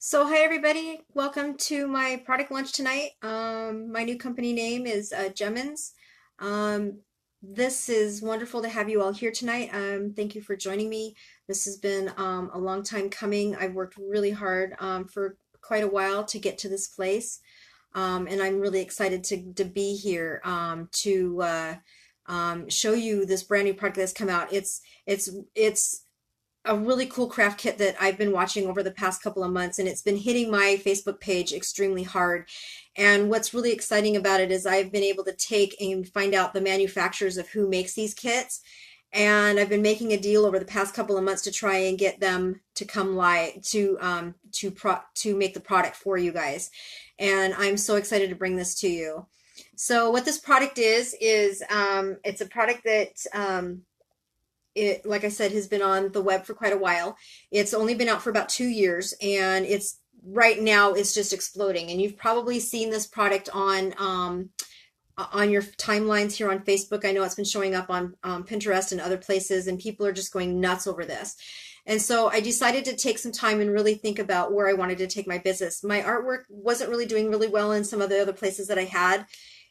So hi everybody, welcome to my product launch tonight. My new company name is Jemminz. Um, this is wonderful to have you all here tonight. Thank you for joining me. This has been a long time coming. I've worked really hard for quite a while to get to this place, and I'm really excited to be here to show you this brand new product that's come out. It's a really cool craft kit that I've been watching over the past couple of months, and it's been hitting my Facebook page extremely hard. And what's really exciting about it is I've been able to take and find out the manufacturers of who makes these kits. And I've been making a deal over the past couple of months to try and get them to come live to make the product for you guys. And I'm so excited to bring this to you. So what this product is it's a product that it, like I said, has been on the web for quite a while. It's only been out for about 2 years, and it's right now it's just exploding. And you've probably seen this product on your timelines here on Facebook. I know it's been showing up on Pinterest and other places, and people are just going nuts over this. And so I decided to take some time and really think about where I wanted to take my business. My artwork wasn't really doing really well in some of the other places that I had,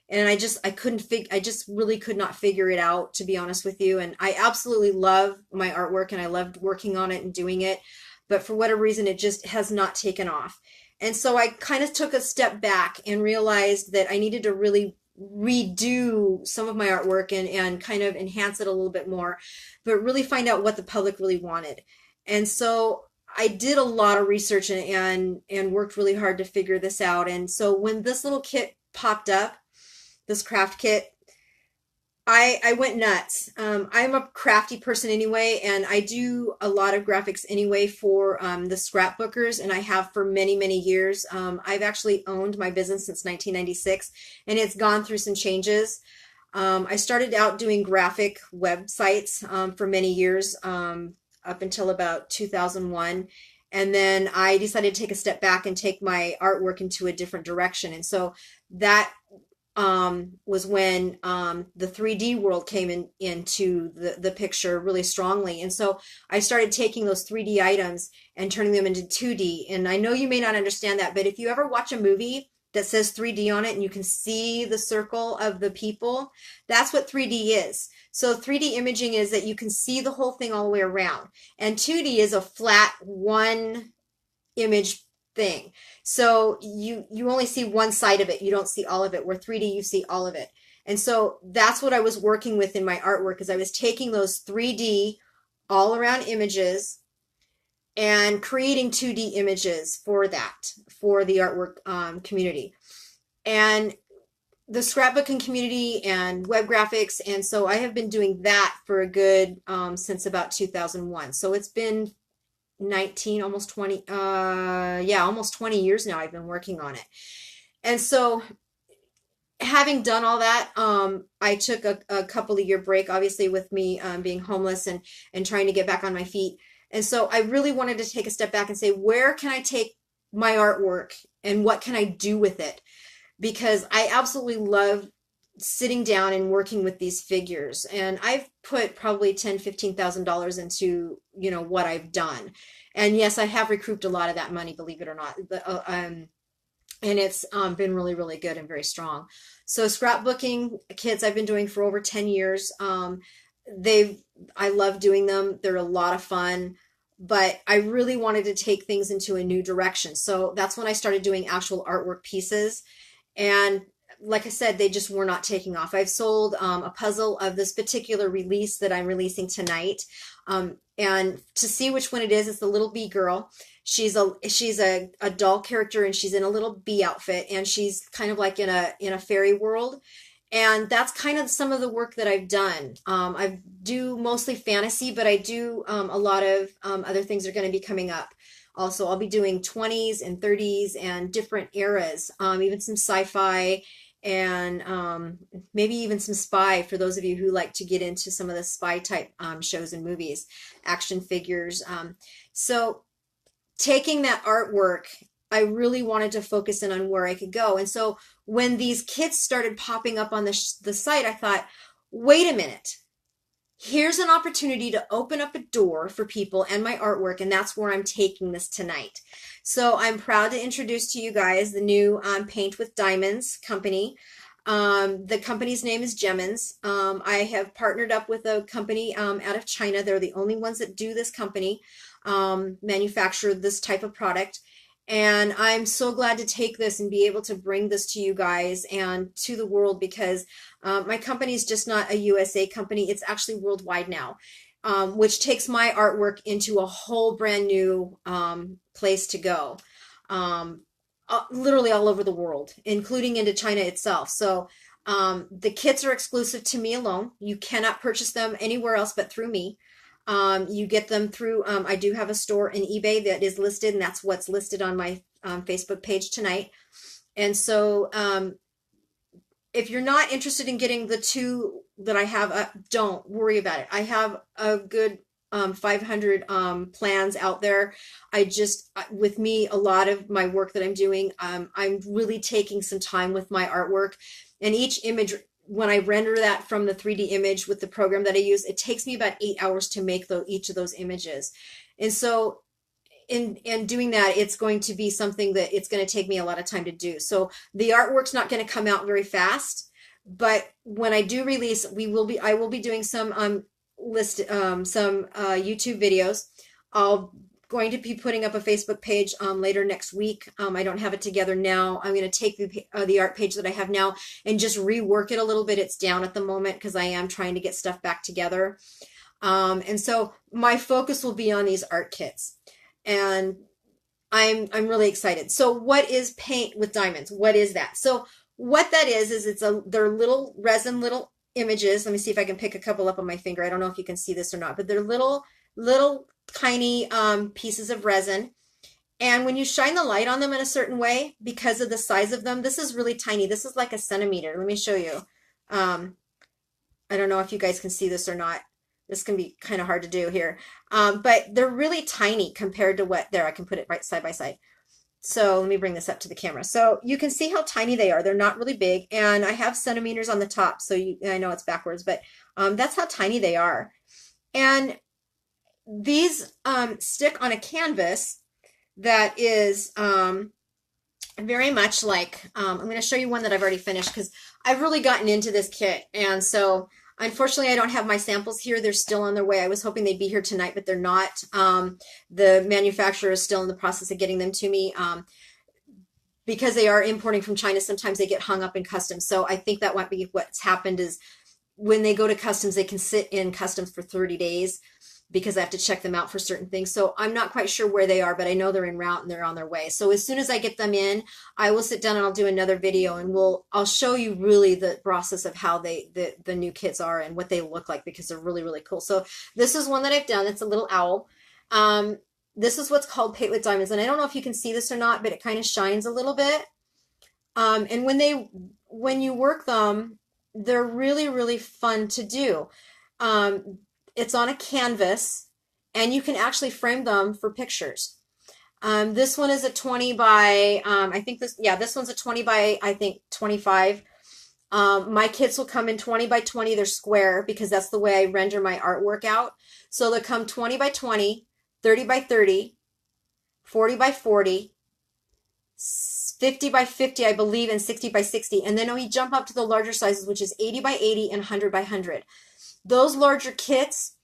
and I just really could not figure it out, to be honest with you. And I absolutely love my artwork and I loved working on it and doing it, but for whatever reason it just has not taken off. And so I kind of took a step back and realized that I needed to really redo some of my artwork and kind of enhance it a little bit more, but really find out what the public really wanted. And so I did a lot of research and worked really hard to figure this out. And so when this little kit popped up, this craft kit, I went nuts. I'm a crafty person anyway, and I do a lot of graphics anyway for the scrapbookers, and I have for many, many years. I've actually owned my business since 1996, and it's gone through some changes. I started out doing graphic websites for many years, up until about 2001. And then I decided to take a step back and take my artwork into a different direction. And so that was when the 3D world came into the picture really strongly. And so I started taking those 3D items and turning them into 2D. And I know you may not understand that, but if you ever watch a movie that says 3D on it and you can see the circle of the people, that's what 3D is. So 3D imaging is that you can see the whole thing all the way around. And 2D is a flat one image thing. So you only see one side of it. You don't see all of it. Where 3D, you see all of it. And so that's what I was working with in my artwork, is I was taking those 3D all around images and creating 2D images for that, for the artwork community. And the scrapbooking community and web graphics. And so I have been doing that for a good since about 2001. So it's been 19, almost 20, yeah, almost 20 years now I've been working on it. And so having done all that, I took a couple of year break, obviously with me being homeless and trying to get back on my feet. And so I really wanted to take a step back and say, where can I take my artwork and what can I do with it? Because I absolutely love sitting down and working with these figures, and I've put probably $10,000-15,000 into what I've done. And yes, I have recouped a lot of that money, believe it or not. And it's been really, really good and very strong. So scrapbooking kits I've been doing for over 10 years. I love doing them. They're a lot of fun, but I really wanted to take things into a new direction. So that's when I started doing actual artwork pieces. And like I said, they just were not taking off. I've sold a puzzle of this particular release that I'm releasing tonight. And to see which one it is, it's the little bee girl. She's a doll character, and she's in a little bee outfit, and she's kind of like in a fairy world. And that's kind of some of the work that I've done. I do mostly fantasy, but I do a lot of other things that are going to be coming up. Also, I'll be doing 20s and 30s and different eras, even some sci-fi and maybe even some spy for those of you who like to get into some of the spy type shows and movies, action figures. So taking that artwork, I really wanted to focus in on where I could go. And so when these kits started popping up on the site, I thought, wait a minute. here's an opportunity to open up a door for people and my artwork, and that's where I'm taking this tonight. So I'm proud to introduce to you guys the new Paint with Diamonds company. The company's name is Jemminz. I have partnered up with a company out of China. They're the only ones that do this company, manufacture this type of product. And I'm so glad to take this and be able to bring this to you guys and to the world, because my company is just not a USA company. It's actually worldwide now, which takes my artwork into a whole brand new place to go. Literally all over the world, including into China itself. So the kits are exclusive to me alone. You cannot purchase them anywhere else but through me. You get them through, I do have a store in eBay that is listed, and that's what's listed on my Facebook page tonight. And so if you're not interested in getting the two that I have, don't worry about it. I have a good 500 plans out there. With me, a lot of my work that I'm doing, I'm really taking some time with my artwork, and each image, when I render that from the 3D image with the program that I use, it takes me about 8 hours to make each of those images. And so in doing that, it's going to be something that it's going to take me a lot of time to do. So the artwork's not going to come out very fast, but when I do release, I will be doing some YouTube videos. I'll going to be putting up a Facebook page later next week. I don't have it together now. I'm going to take the art page that I have now and just rework it a little bit. It's down at the moment because I am trying to get stuff back together. And so my focus will be on these art kits, and I'm really excited. So what is Paint with Diamonds? What is that? So what that is they're little resin, little images. Let me see if I can pick a couple up on my finger. I don't know if you can see this or not, but they're little tiny pieces of resin. And when you shine the light on them in a certain way, because of the size of them, this is really tiny. This is like a centimeter. Let me show you. I don't know if you guys can see this or not. This can be kind of hard to do here. But they're really tiny compared to what, there, I can put it right side by side. So let me bring this up to the camera. So you can see how tiny they are. They're not really big. And I have centimeters on the top, so I know it's backwards, but that's how tiny they are. And these stick on a canvas that is very much like, I'm going to show you one that I've already finished because I've really gotten into this kit. And so unfortunately, I don't have my samples here. They're still on their way. I was hoping they'd be here tonight, but they're not. The manufacturer is still in the process of getting them to me. Because they are importing from China, sometimes they get hung up in customs. So I think that might be what's happened, is when they go to customs, they can sit in customs for 30 days because I have to check them out for certain things. So I'm not quite sure where they are, but I know they're en route and they're on their way. So as soon as I get them in, I will sit down and I'll do another video, and I'll show you really the process of how the new kits are and what they look like, because they're really, really cool. So this is one that I've done. It's a little owl. This is what's called Paint with Diamonds. And I don't know if you can see this or not, but it kind of shines a little bit. And when you work them, they're really, really fun to do. It's on a canvas, and you can actually frame them for pictures. This one is a 20 by, this one's a 20 by, I think, 25. My kits will come in 20 by 20. They're square because that's the way I render my artwork out. So they'll come 20 by 20, 30 by 30, 40 by 40, 50 by 50, I believe, and 60 by 60. And then we jump up to the larger sizes, which is 80 by 80 and 100 by 100. Those larger kits,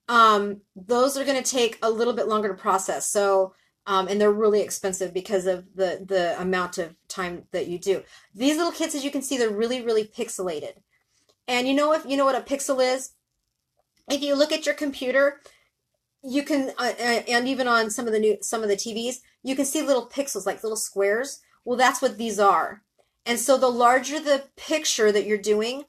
those are going to take a little bit longer to process. So, and they're really expensive because of the amount of time that you do. These little kits, as you can see, they're really, really pixelated. And you know, if you know what a pixel is, if you look at your computer, you can, and even on some of the TVs, you can see little pixels, like little squares. Well, that's what these are. And so the larger the picture that you're doing,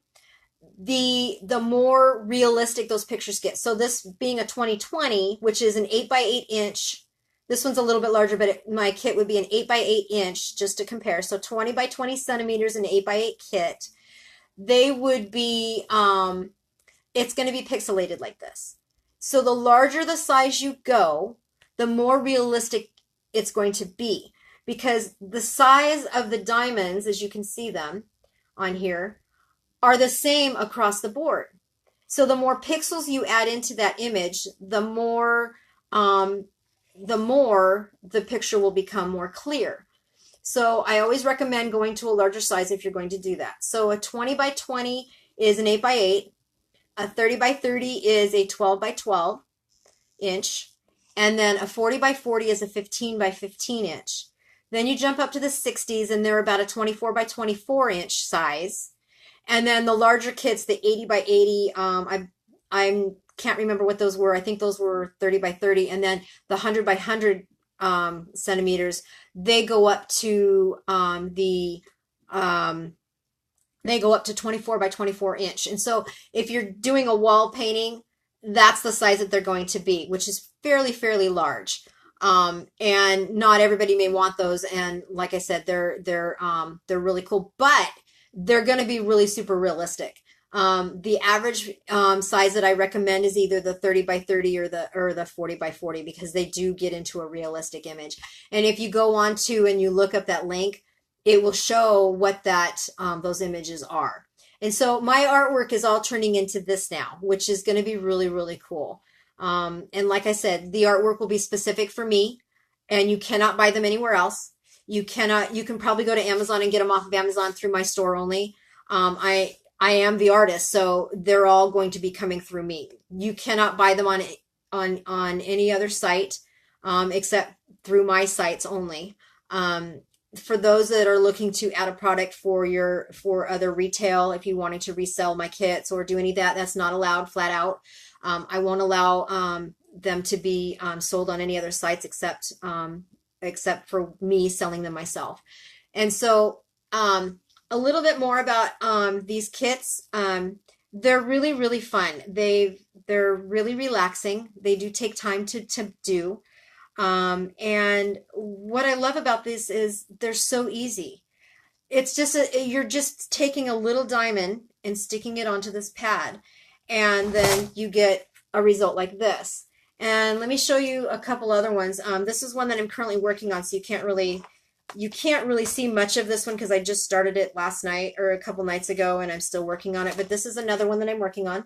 the more realistic those pictures get. So this being a 2020, which is an 8 by 8 inch, this one's a little bit larger, but my kit would be an 8 by 8 inch, just to compare. So 20 by 20 centimeters, an 8 by 8 kit. They would be, it's going to be pixelated like this. So the larger the size you go, the more realistic it's going to be, because the size of the diamonds, as you can see them on here, are the same across the board. So the more pixels you add into that image, um, the more the picture will become more clear. So I always recommend going to a larger size if you're going to do that. So a 20 by 20 is an 8 by 8. A 30 by 30 is a 12 by 12 inch. And then a 40 by 40 is a 15 by 15 inch. Then you jump up to the 60s and they're about a 24 by 24 inch size. And then the larger kits, the 80 by 80, I can't remember what those were. I think those were 30 by 30. And then the 100 by 100 centimeters, they go up to they go up to 24 by 24 inch. And so if you're doing a wall painting, that's the size that they're going to be, which is fairly large. And not everybody may want those. And like I said, they're really cool, but they're going to be really super realistic. The average size that I recommend is either the 30 by 30 or the 40 by 40 because they do get into a realistic image. And if you go on to and you look up that link, it will show what those images are. And so my artwork is all turning into this now, which is going to be really cool. And like I said, the artwork will be specific for me, and you cannot buy them anywhere else. You can probably go to Amazon and get them off of Amazon through my store only. I am the artist, so they're all going to be coming through me. You cannot buy them on any other site, except through my sites only. For those that are looking to add a product for other retail, if you wanted to resell my kits or do any of that, that's not allowed flat out. I won't allow them to be sold on any other sites except for me selling them myself. And so a little bit more about these kits. They're really fun. They're really relaxing. They do take time to do. And what I love about this is they're so easy. It's just you're just taking a little diamond and sticking it onto this pad, and then you get a result like this. And let me show you a couple other ones. This is one that I'm currently working on, so you can't really see much of this one because I just started it last night or a couple nights ago, and I'm still working on it. But this is another one that I'm working on,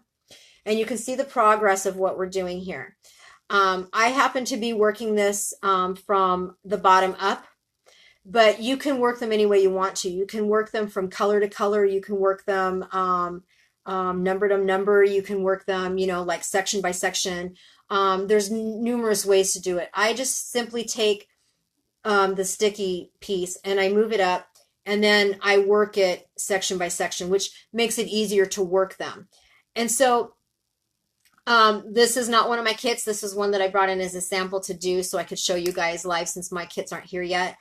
and you can see the progress of what we're doing here. I happen to be working this from the bottom up, but you can work them any way you want to. You can work them from color to color. You can work them number to number. You can work them, like section by section. There's numerous ways to do it. I just simply take the sticky piece and I move it up, and then I work it section by section, which makes it easier to work them. And so this is not one of my kits. This is one that I brought in as a sample to do so I could show you guys live since my kits aren't here yet.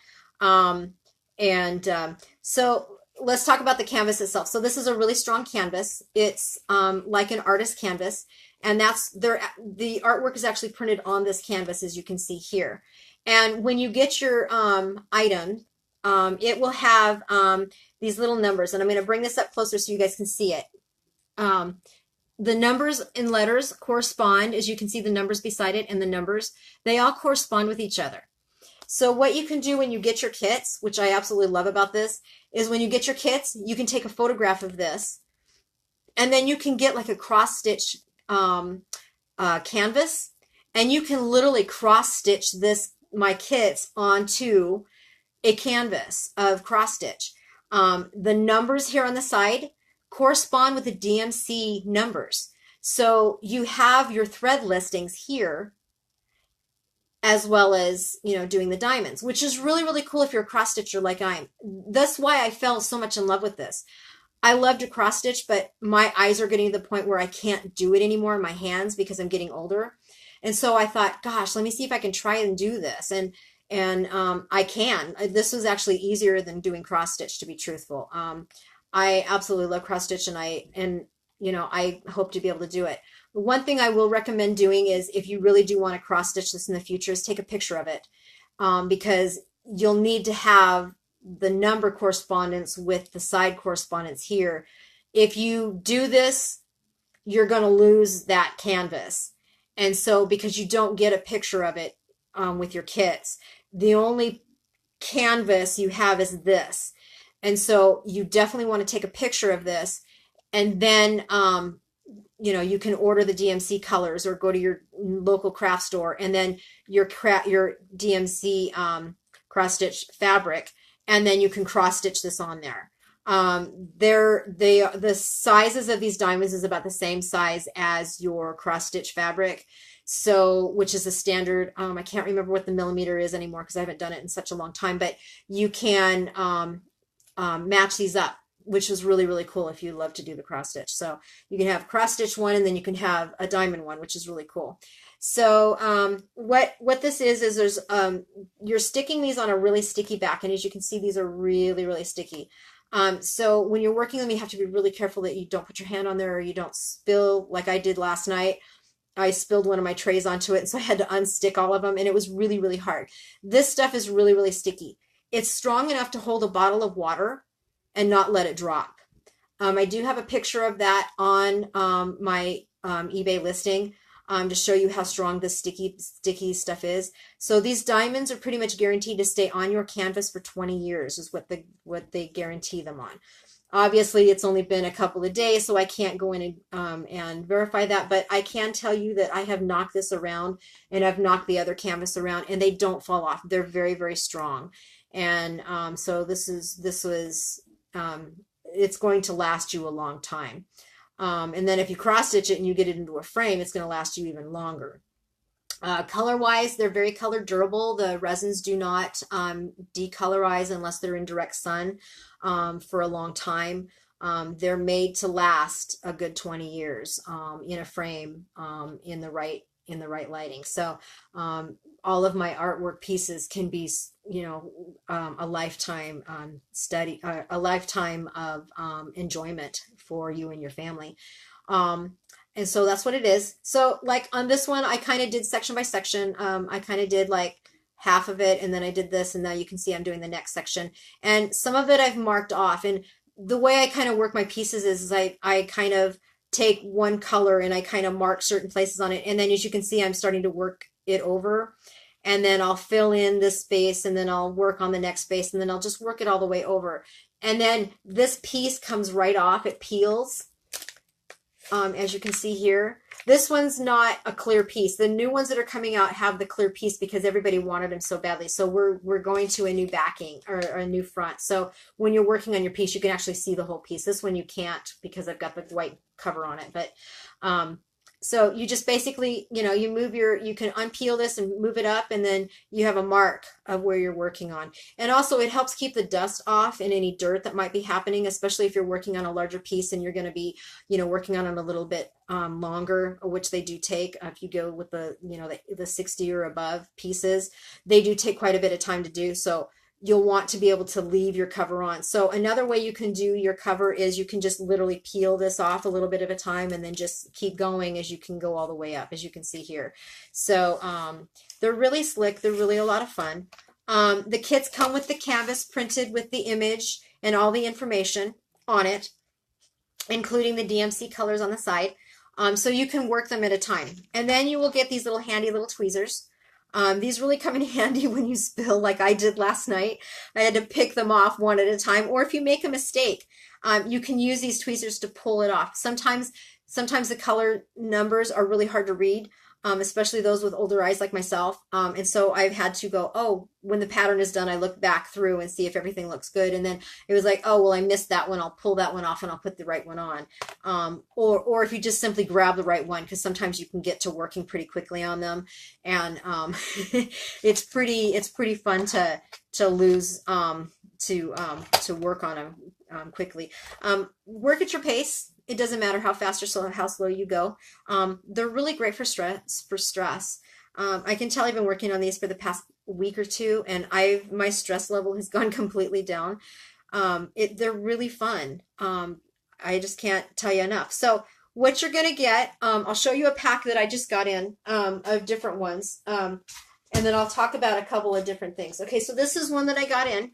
So let's talk about the canvas itself. So this is a really strong canvas. It's like an artist canvas, and the artwork is actually printed on this canvas, as you can see here. And when you get your item, it will have these little numbers, and I'm going to bring this up closer so you guys can see it. The numbers in letters correspond, as you can see the numbers beside it, and the numbers, they all correspond with each other. So what you can do when you get your kits, which I absolutely love about this, is when you get your kits, you can take a photograph of this, and then you can get like a cross-stitch canvas, and you can literally cross-stitch my kits onto a canvas of cross-stitch. The numbers here on the side correspond with the DMC numbers. So you have your thread listings here, as well as, doing the diamonds, which is really cool if you're a cross stitcher like I am. That's why I fell so much in love with this. I love to cross stitch, but my eyes are getting to the point where I can't do it anymore in my hands because I'm getting older. And so I thought, gosh, let me see if I can try and do this. And I can. This was actually easier than doing cross stitch, to be truthful. I absolutely love cross stitch, and I hope to be able to do it. The one thing I will recommend doing is, if you really do want to cross stitch this in the future, is take a picture of it, because you'll need to have the number correspondence with the side correspondence here. If you do this, you're going to lose that canvas. And so because you don't get a picture of it with your kits, the only canvas you have is this. And so you definitely want to take a picture of this, and then you can order the DMC colors or go to your local craft store, and then your DMC cross stitch fabric, and then you can cross stitch this on there. The sizes of these diamonds is about the same size as your cross stitch fabric. So, which is a standard, I can't remember what the millimeter is anymore because I haven't done it in such a long time, but you can match these up, which is really, really cool if you love to do the cross stitch. So you can have cross stitch one, and then you can have a diamond one, which is really cool. So what this is there's you're sticking these on a really sticky back, and as you can see, these are really, really sticky. So when you're working them, you have to be really careful that you don't put your hand on there or you don't spill like I did last night. I spilled one of my trays onto it, and so I had to unstick all of them, and it was really, really hard. This stuff is really, really sticky. It's strong enough to hold a bottle of water and not let it drop. I do have a picture of that on my eBay listing to show you how strong this sticky stuff is. So these diamonds are pretty much guaranteed to stay on your canvas for 20 years is what they guarantee them on. Obviously, it's only been a couple of days, so I can't go in and verify that, but I can tell you that I have knocked this around, and I've knocked the other canvas around, and they don't fall off. They're very, very strong. And so it's going to last you a long time. And then if you cross stitch it and you get it into a frame, it's going to last you even longer. Color wise, they're very color durable. The resins do not decolorize unless they're in direct sun for a long time. They're made to last a good 20 years in a frame in the right lighting. So all of my artwork pieces can be, a lifetime study, a lifetime of enjoyment for you and your family. And so that's what it is. So like on this one, I kind of did section by section. I kind of did like half of it, and then I did this, and now you can see I'm doing the next section. And some of it I've marked off. And the way I kind of work my pieces is I kind of take one color and I kind of mark certain places on it. And then as you can see, I'm starting to work it over. And then I'll fill in this space, and then I'll work on the next space, and then I'll just work it all the way over. And then this piece comes right off. It peels. As you can see here, this one's not a clear piece. The new ones that are coming out have the clear piece because everybody wanted them so badly. So we're going to a new backing or a new front. So when you're working on your piece, you can actually see the whole piece. This one you can't because I've got the white cover on it. But so you just basically, you can unpeel this and move it up, and then you have a mark of where you're working on. And also it helps keep the dust off and any dirt that might be happening, especially if you're working on a larger piece and you're going to be, working on it a little bit longer, which they do take. If you go with the 60 or above pieces, they do take quite a bit of time to do. So you'll want to be able to leave your cover on. So another way you can do your cover is you can just literally peel this off a little bit at a time, and then just keep going as you can go all the way up, as you can see here. So they're really slick. They're really a lot of fun. The kits come with the canvas printed with the image and all the information on it, including the DMC colors on the side. So you can work them at a time. And then you will get these little handy little tweezers. These really come in handy when you spill like I did last night. I had to pick them off one at a time. Or if you make a mistake, you can use these tweezers to pull it off. Sometimes the color numbers are really hard to read, especially those with older eyes like myself. And so I've had to go, when the pattern is done, I look back through and see if everything looks good. And then it was like, oh, well, I missed that one. I'll pull that one off and I'll put the right one on. Or if you just simply grab the right one, because sometimes you can get to working pretty quickly on them. And it's pretty fun to lose, to work on them quickly. Work at your pace. It doesn't matter how fast or how slow you go. They're really great for stress. I can tell I've been working on these for the past week or two, and my stress level has gone completely down. They're really fun. I just can't tell you enough. So what you're going to get, I'll show you a pack that I just got in of different ones. And then I'll talk about a couple of different things. Okay, so this is one that I got in.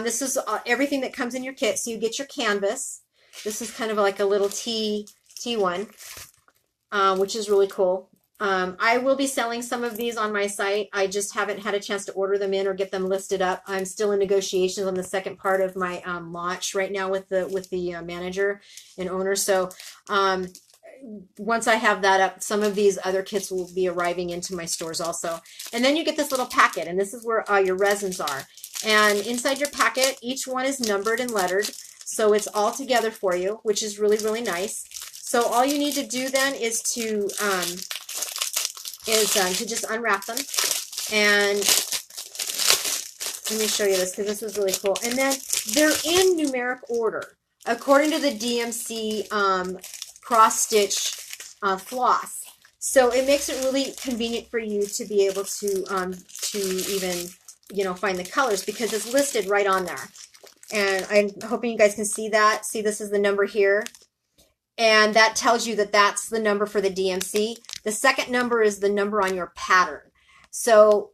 This is everything that comes in your kit. So you get your canvas. This is kind of like a little T one, which is really cool. I will be selling some of these on my site. I just haven't had a chance to order them in or get them listed up. I'm still in negotiations on the second part of my launch right now with the manager and owner. So once I have that up, some of these other kits will be arriving into my stores also. And then you get this little packet, and this is where your resins are. And inside your packet, each one is numbered and lettered, so it's all together for you, which is really, really nice. So all you need to do then is to just unwrap them. And let me show you this, because this is really cool. And then they're in numeric order according to the DMC cross-stitch floss. So it makes it really convenient for you to be able to even, you know, find the colors, because it's listed right on there. And I'm hoping you guys can see that. See, this is the number here. And that tells you that that's the number for the DMC. The second number is the number on your pattern. So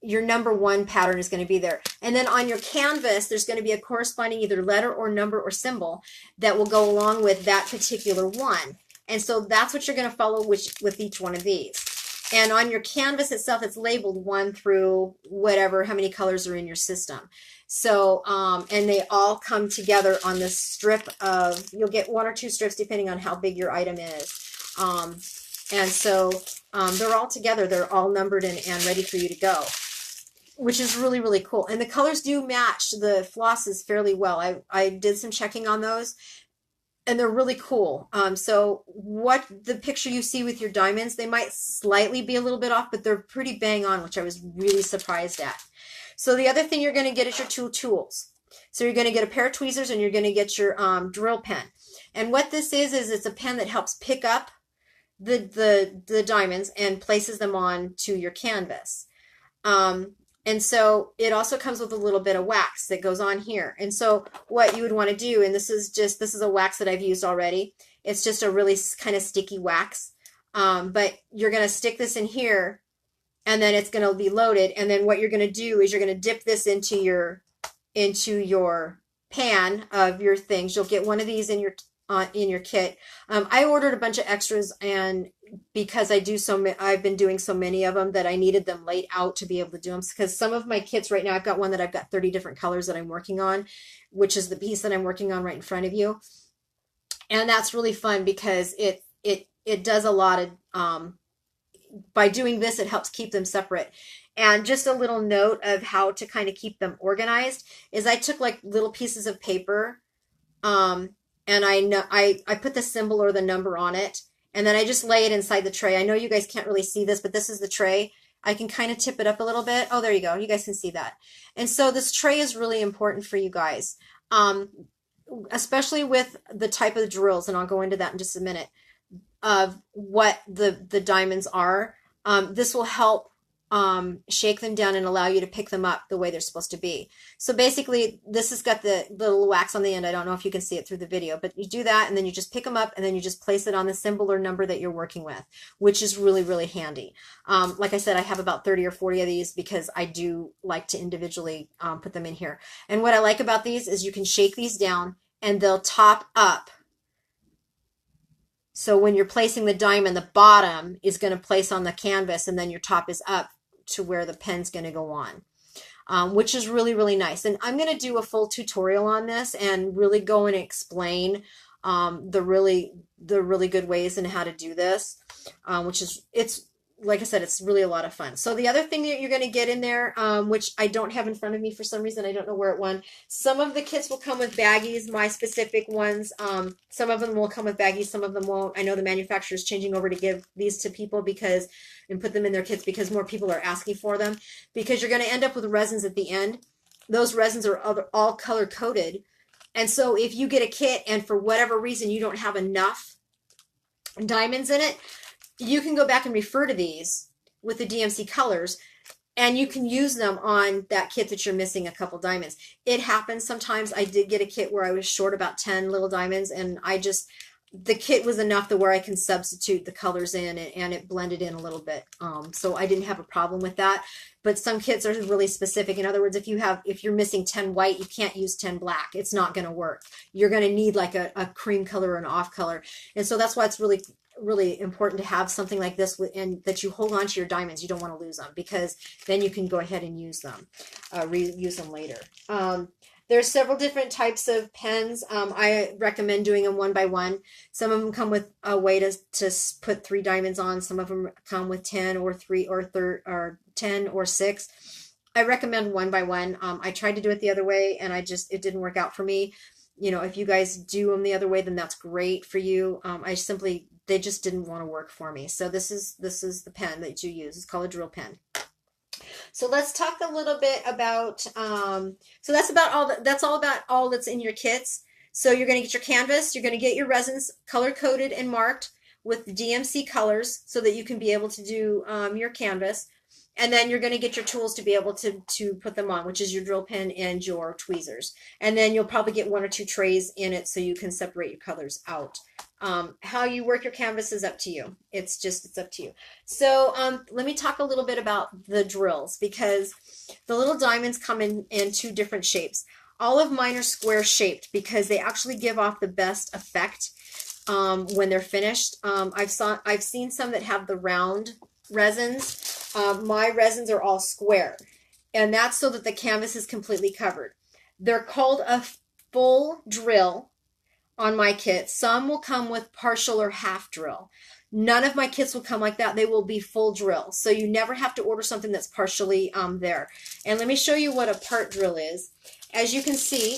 your number 1 pattern is going to be there. And then on your canvas, there's going to be a corresponding either letter or number or symbol that will go along with that particular one. And so that's what you're going to follow with each one of these. And on your canvas itself, it's labeled 1 through whatever, how many colors are in your system. So, and they all come together on this strip of, you'll get 1 or 2 strips depending on how big your item is. And so they're all together. They're all numbered and ready for you to go, which is really, really cool. And the colors do match the flosses fairly well. I did some checking on those, and they're really cool. So what the picture you see with your diamonds, they might slightly be a little bit off, but they're pretty bang on, which I was really surprised at. So the other thing you're going to get is your 2 tools. So you're going to get a pair of tweezers, and you're going to get your drill pen. And what this is it's a pen that helps pick up the diamonds and places them on to your canvas. And so it also comes with a little bit of wax that goes on here. And so what you would want to do, and this is a wax that I've used already. It's just a really kind of sticky wax. But you're going to stick this in here, and then it's going to be loaded. And then what you're going to do is you're going to dip this into your pan of your things. You'll get one of these in your kit. I ordered a bunch of extras, and because I've been doing so many of them that I needed them laid out to be able to do them, because some of my kits right now, I've got one that I've got 30 different colors that I'm working on, which is the piece that I'm working on right in front of you. And that's really fun because it does a lot of, by doing this, it helps keep them separate. And just a little note of how to kind of keep them organized is I took like little pieces of paper, and I put the symbol or the number on it, and then I just lay it inside the tray. I know you guys can't really see this, but this is the tray. I can kind of tip it up a little bit. Oh, there you go. You guys can see that. And so this tray is really important for you guys, especially with the type of drills, and I'll go into that in just a minute, of what the diamonds are. This will help shake them down and allow you to pick them up the way they're supposed to be. So basically, this has got the little wax on the end. I don't know if you can see it through the video, but you do that, and then you just pick them up, and then you just place it on the symbol or number that you're working with, which is really, really handy. Like I said, I have about 30 or 40 of these because I do like to individually put them in here. And what I like about these is you can shake these down, and they'll top up. So when you're placing the diamond, the bottom is going to place on the canvas, and then your top is up to where the pen's going to go on, which is really, really nice. And I'm going to do a full tutorial on this and really go and explain the really good ways and how to do this, which is, it's like I said, it's really a lot of fun. So the other thing that you're going to get in there, which I don't have in front of me for some reason, I don't know where it went. Some of the kits will come with baggies, my specific ones. Some of them will come with baggies, some of them won't. I know the manufacturer is changing over to give these to people because, and put them in their kits because more people are asking for them, because you're going to end up with resins at the end. Those resins are all color coded. And so if you get a kit and for whatever reason you don't have enough diamonds in it, you can go back and refer to these with the DMC colors, and you can use them on that kit that you're missing a couple diamonds. It happens sometimes. I did get a kit where I was short about 10 little diamonds, and the kit was enough to where I can substitute the colors in, and it blended in a little bit. So I didn't have a problem with that. But some kits are really specific. In other words, if you're missing 10 white, you can't use 10 black. It's not going to work. You're going to need like a cream color or an off color. And so that's why it's really important to have something like this, and that you hold on to your diamonds. You don't want to lose them, because then you can go ahead and use them, reuse them later. There's several different types of pens. I recommend doing them one by one. Some of them come with a way to put 3 diamonds on. Some of them come with 10 or 3 or 10 or 6. I recommend one by one. I tried to do it the other way and it didn't work out for me. You know, if you guys do them the other way, then that's great for you. They just didn't want to work for me. So this is the pen that you use. It's called a drill pen. So let's talk a little bit about, so that's all about all that's in your kits. So you're going to get your canvas, you're going to get your resins color coded and marked with DMC colors so that you can be able to do your canvas. And then you're going to get your tools to be able to put them on, which is your drill pen and your tweezers. And then you'll probably get 1 or 2 trays in it so you can separate your colors out. How you work your canvas is up to you. It's up to you. So let me talk a little bit about the drills, because the little diamonds come in 2 different shapes. All of mine are square shaped because they actually give off the best effect when they're finished. I've seen some that have the round resins. My resins are all square, and that's so that the canvas is completely covered. They're called a full drill on my kit. Some will come with partial or half drill. None of my kits will come like that. They will be full drill. So you never have to order something that's partially there. And let me show you what a part drill is. As you can see,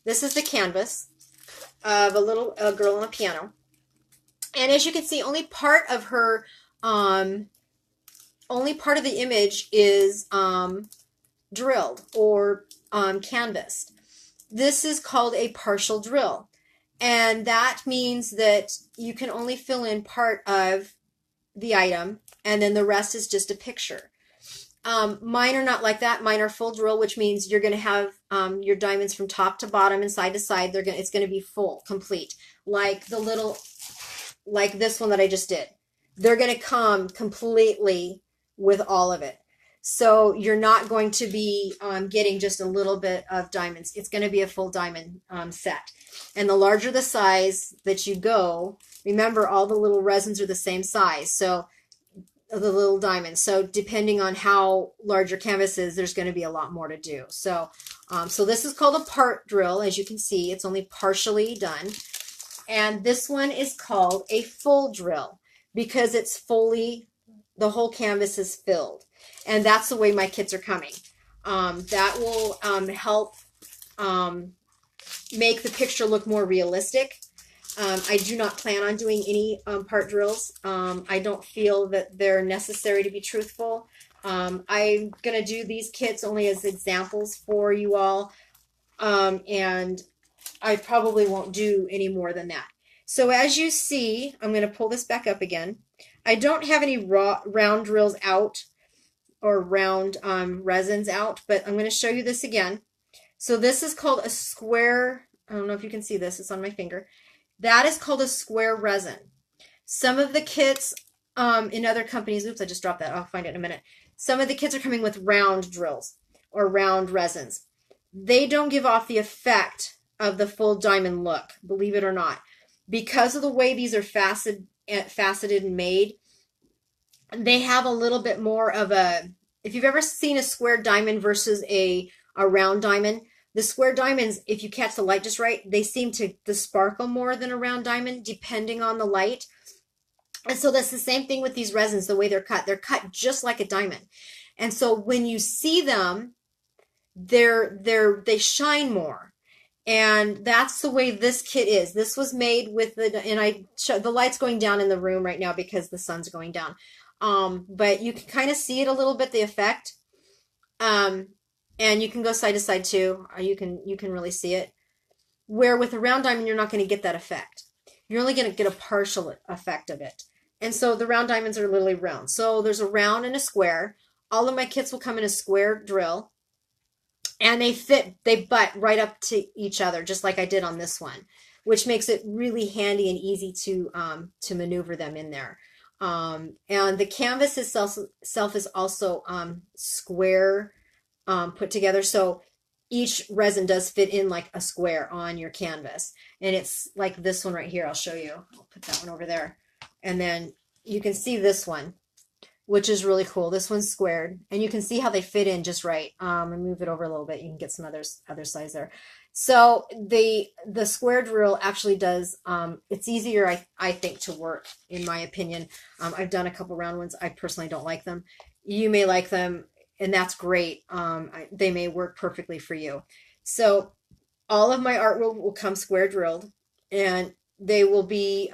this is the canvas of a girl on a piano. And as you can see, only part of the image is drilled or canvassed. This is called a partial drill. And that means that you can only fill in part of the item, and then the rest is just a picture. Mine are not like that. Mine are full drill, which means you're going to have your diamonds from top to bottom and side to side. It's going to be full, complete. Like this one that I just did. They're going to come completely with all of it. So you're not going to be getting just a little bit of diamonds. It's going to be a full diamond set. And the larger the size that you go, remember all the little resins are the same size. So the little diamonds. So depending on how large your canvas is, there's going to be a lot more to do. So, so this is called a part drill. As you can see, it's only partially done. And this one is called a full drill because it's the whole canvas is filled. And that's the way my kits are coming. That will help make the picture look more realistic. I do not plan on doing any part drills. I don't feel that they're necessary to be truthful. I'm going to do these kits only as examples for you all. And I probably won't do any more than that. So as you see, I'm going to pull this back up again. I don't have any round drills out or round resins out, but I'm going to show you this again. So this is called a square. I don't know if you can see this. It's on my finger. That is called a square resin. Some of the kits in other companies, oops, I just dropped that. I'll find it in a minute. Some of the kits are coming with round drills or round resins. They don't give off the effect of the full diamond look, believe it or not. Because of the way these are faceted and made, they have a little bit more of a, if you've ever seen a square diamond versus a round diamond, the square diamonds, if you catch the light just right, they seem to sparkle more than a round diamond, depending on the light. And so that's the same thing with these resins, the way they're cut. They're cut just like a diamond. And so when you see them, they shine more. And that's the way this kit is. This was made with the light's going down in the room right now because the sun's going down. But you can kind of see it a little bit, the effect. And you can go side to side too. You can really see it. Where with a round diamond, you're not going to get that effect. You're only going to get a partial effect of it. And so the round diamonds are literally round. So there's a round and a square. All of my kits will come in a square drill. And they butt right up to each other, just like I did on this one, which makes it really handy and easy to maneuver them in there. And the canvas itself is also square put together. So each resin does fit in like a square on your canvas. And it's like this one right here. I'll show you. I'll put that one over there. And then you can see this one. which is really cool. This one's squared, and you can see how they fit in just right. And move it over a little bit. You can get some other size there. So the squared reel actually does, it's easier, I think, to work, in my opinion. I've done a couple round ones. I personally don't like them. You may like them, and that's great. They may work perfectly for you. So all of my art will come square drilled, and they will be,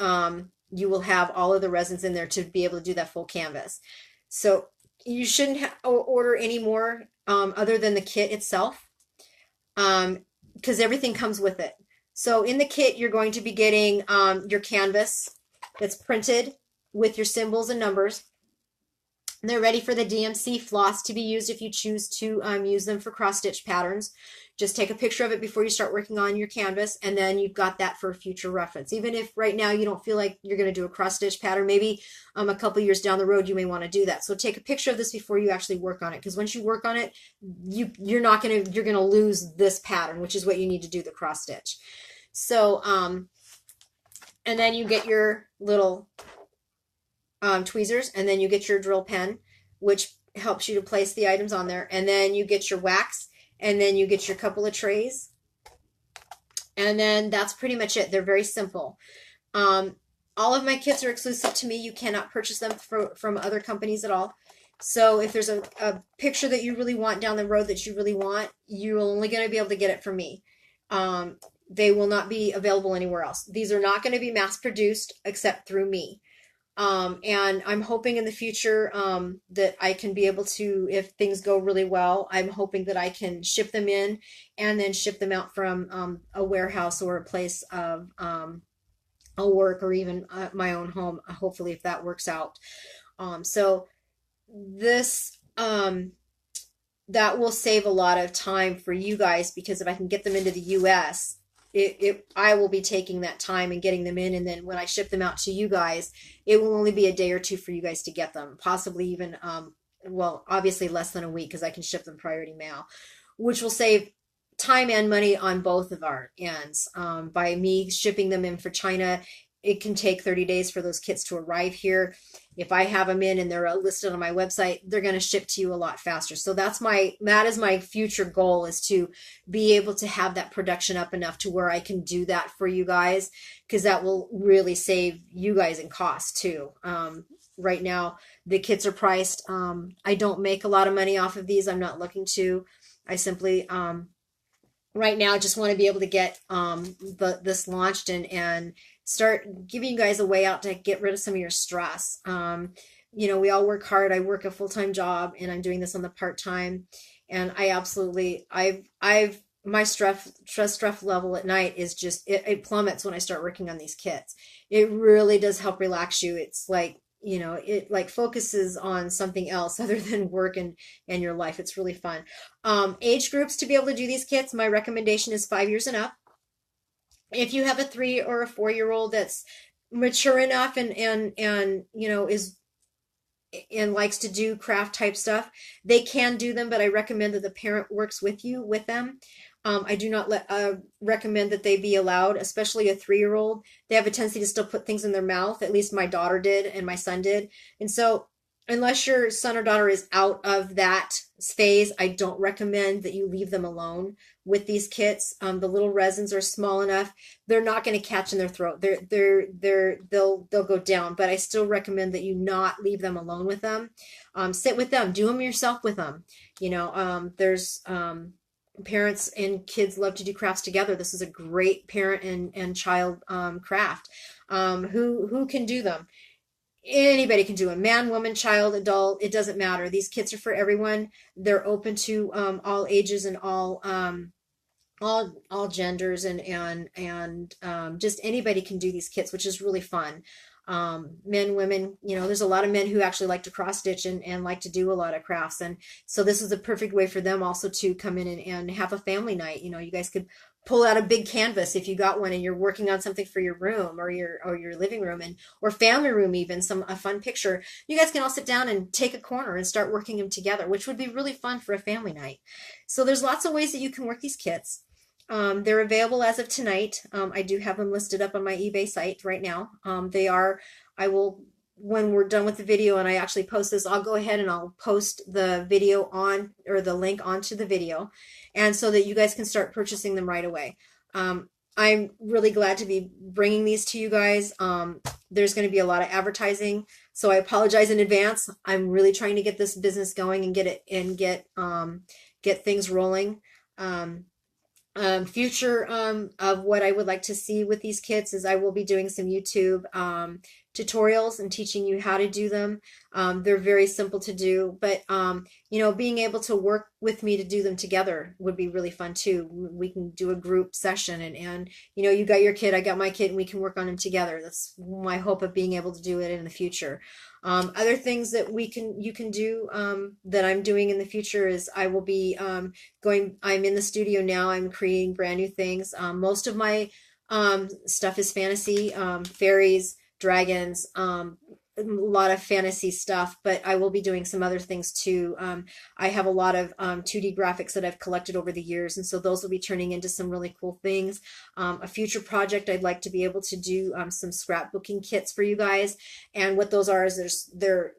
you will have all of the resins in there to be able to do that full canvas. So you shouldn't order any more, other than the kit itself, because everything comes with it. So in the kit, you're going to be getting, your canvas that's printed with your symbols and numbers. They're ready for the DMC floss to be used if you choose to use them for cross stitch patterns. Just take a picture of it before you start working on your canvas, and then you've got that for future reference. Even if right now you don't feel like you're going to do a cross stitch pattern, maybe a couple years down the road you may want to do that. So take a picture of this before you actually work on it, because once you work on it, you're going to lose this pattern, which is what you need to do the cross stitch. So and then you get your little tweezers, and then you get your drill pen, which helps you to place the items on there, and then you get your wax, and then you get your couple of trays, and then that's pretty much it. They're very simple. All of my kits are exclusive to me. You cannot purchase them from other companies at all. So if there's a picture that you really want down the road that you really want, you're only going to be able to get it from me. They will not be available anywhere else. These are not going to be mass produced except through me. And I'm hoping in the future that I can be able to, if things go really well, I'm hoping that I can ship them in and then ship them out from a warehouse or a place of a work, or even my own home, hopefully, if that works out. So this that will save a lot of time for you guys, because if I can get them into the US, I will be taking that time and getting them in, and then when I ship them out to you guys, it will only be a day or two for you guys to get them, possibly even well, obviously less than a week, because I can ship them priority mail, which will save time and money on both of our ends. By me shipping them in for China, it can take 30 days for those kits to arrive here. If I have them in and they're listed on my website, they're going to ship to you a lot faster. So that is my future goal, is to be able to have that production up enough to where I can do that for you guys, because that will really save you guys in cost too. Right now, the kits are priced. I don't make a lot of money off of these. I'm not looking to. I simply, right now, just want to be able to get this launched and start giving you guys a way out to get rid of some of your stress. You know, we all work hard. I work a full-time job, and I'm doing this on the part-time. And my stress level at night is just, it plummets when I start working on these kits. It really does help relax you. It's like, you know, it like focuses on something else other than work and your life. It's really fun. Age groups to be able to do these kits, my recommendation is 5 years and up. If you have a 3 or a 4-year-old that's mature enough and you know, is and likes to do craft type stuff, they can do them, but I recommend that the parent works with them. I do not recommend that they be allowed, especially a 3-year-old. They have a tendency to still put things in their mouth. At least my daughter did, and my son did. And so unless your son or daughter is out of that phase, I don't recommend that you leave them alone with these kits. The little resins are small enough; they're not going to catch in their throat. They'll go down. But I still recommend that you not leave them alone with them. Sit with them, do them yourself with them. You know, there's parents and kids love to do crafts together. This is a great parent and child craft. Who can do them? Anybody can do them. Man, woman, child, adult, it doesn't matter. These kits are for everyone. They're open to all ages and all genders, and just anybody can do these kits, which is really fun. Men, women, you know, there's a lot of men who actually like to cross stitch and like to do a lot of crafts. And so this is a perfect way for them also to come in and have a family night. You know, you guys could pull out a big canvas if you got one and you're working on something for your room or your living room or family room, even a fun picture. You guys can all sit down and take a corner and start working them together, which would be really fun for a family night. So there's lots of ways that you can work these kits. They're available as of tonight. I do have them listed up on my eBay site right now. I will when we're done with the video and I actually post this, I'll go ahead and I'll post the video on, or the link onto the video, and so that you guys can start purchasing them right away. I'm really glad to be bringing these to you guys. There's going to be a lot of advertising, so I apologize in advance. I'm really trying to get this business going and get things rolling. Future of what I would like to see with these kits is I will be doing some YouTube tutorials and teaching you how to do them. They're very simple to do, but being able to work with me to do them together would be really fun too. We can do a group session, and you got your kit, I got my kit, and we can work on them together. That's my hope of being able to do it in the future. Other things that you can do that I'm doing in the future is I will be I'm in the studio now. I'm creating brand new things. Most of my stuff is fantasy, fairies, dragons, a lot of fantasy stuff, but I will be doing some other things too. I have a lot of 2D graphics that I've collected over the years, and so those will be turning into some really cool things. A future project, I'd like to be able to do some scrapbooking kits for you guys, and what those are is they're